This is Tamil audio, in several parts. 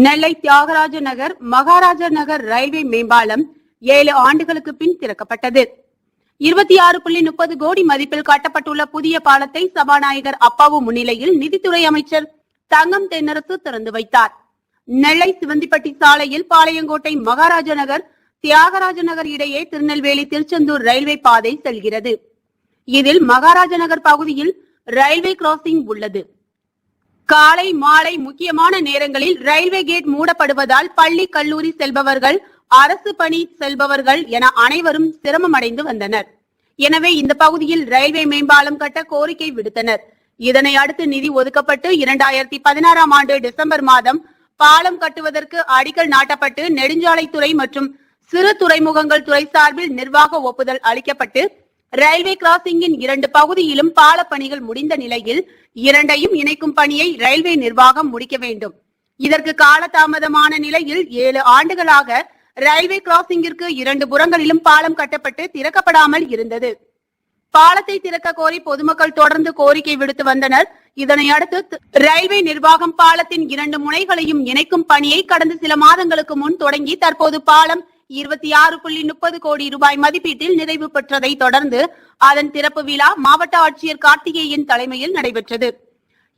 நெல்லை தியாகராஜ நகர் மகாராஜா நகர் ரயில்வே மேம்பாலம் 7 ஆண்டுகளுக்கு பின் திறக்கப்பட்டது. 26.30 கோடி மதிப்பில் கட்டப்பட்டுள்ள புதிய பாலத்தை சபாநாயகர் அப்பாவு முன்னிலையில் நிதித்துறை அமைச்சர் தங்கம் தென்னரசு திறந்து வைத்தார். நெல்லை சிவந்திப்பட்டி சாலையில் பாளையங்கோட்டை மகாராஜா நகர் தியாகராஜ நகர் இடையே திருநெல்வேலி திருச்செந்தூர் ரயில்வே பாதை செல்கிறது. இதில் மகாராஜா நகர் பகுதியில் ரயில்வே கிராசிங் உள்ளது. காலை மாலை முக்கியமான நேரங்களில் ரயில்வே கேட் மூடப்படுவதால் பள்ளி கல்லூரி செல்பவர்கள், அரசு பணி செல்பவர்கள் என அனைவரும் சிரமமடைந்து வந்தனர். எனவே இந்த பகுதியில் ரயில்வே மேம்பாலம் கட்ட கோரிக்கை விடுத்தனர். இதனை அடுத்து நிதி ஒதுக்கப்பட்டு 2016 ஆண்டு டிசம்பர் மாதம் பாலம் கட்டுவதற்கு அடிக்கல் நாட்டப்பட்டு நெடுஞ்சாலைத்துறை மற்றும் சிறு துறைமுகங்கள் துறை சார்பில் நிர்வாக ஒப்புதல் அளிக்கப்பட்டு ரயில்வே கிராசிங்கின் 2 பகுதியிலும் பால பணிகள் முடிந்த நிலையில் இரண்டையும் இணைக்கும் பணியை ரயில்வே நிர்வாகம் முடிக்க வேண்டும். இதற்கு காலதாமதமான நிலையில் 7 ஆண்டுகளாக ரயில்வே கிராசிங்கிற்கு 2 புறங்களிலும் பாலம் கட்டப்பட்டு திறக்கப்படாமல் இருந்தது. பாலத்தை திறக்க கோரி பொதுமக்கள் தொடர்ந்து கோரிக்கை விடுத்து வந்தனர். இதனை அடுத்து ரயில்வே நிர்வாகம் பாலத்தின் 2 முனைகளையும் இணைக்கும் பணியை கடந்த சில மாதங்களுக்கு முன் தொடங்கி தற்போது பாலம் 26.30 கோடி ரூபாய் மதிப்பீட்டில் நிறைவு பெற்றதை தொடர்ந்து அதன் திறப்பு விழா மாவட்ட ஆட்சியர் கார்த்திகேயன் தலைமையில் நடைபெற்றது.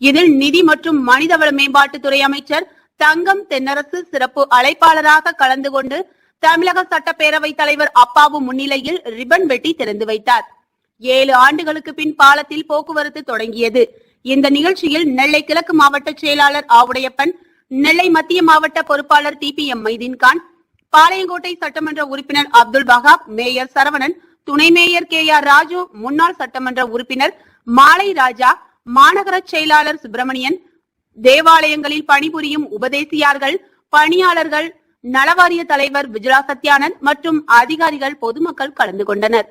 இதில் நிதி மற்றும் மனிதவள மேம்பாட்டுத்துறை அமைச்சர் தங்கம் தென்னரசு சிறப்பு அழைப்பாளராக கலந்து கொண்டு தமிழக சட்டப்பேரவை தலைவர் அப்பாவு முன்னிலையில் ரிப்பன் வெட்டி திறந்து வைத்தார். 7 ஆண்டுகளுக்கு பின் பாலத்தில் போக்குவரத்து தொடங்கியது. இந்த நிகழ்ச்சியில் நெல்லை கிழக்கு மாவட்ட செயலாளர் ஆவுடையப்பன், நெல்லை மத்திய மாவட்ட பொறுப்பாளர் TPM மைதீன்கான், பாளையங்கோட்டை சட்டமன்ற உறுப்பினர் அப்துல் வஹாப், மேயர் சரவணன், துணை மேயர் KR ராஜு, முன்னாள் சட்டமன்ற உறுப்பினர் மாலை ராஜா, மாநகர செயலாளர் சுப்பிரமணியன், தேவாலயங்களில் பணிபுரியும் உபதேசியார்கள், பணியாளர்கள், நலவாரிய தலைவர் விஜயா சத்யானந்த் மற்றும் அதிகாரிகள், பொதுமக்கள் கலந்து கொண்டனர்.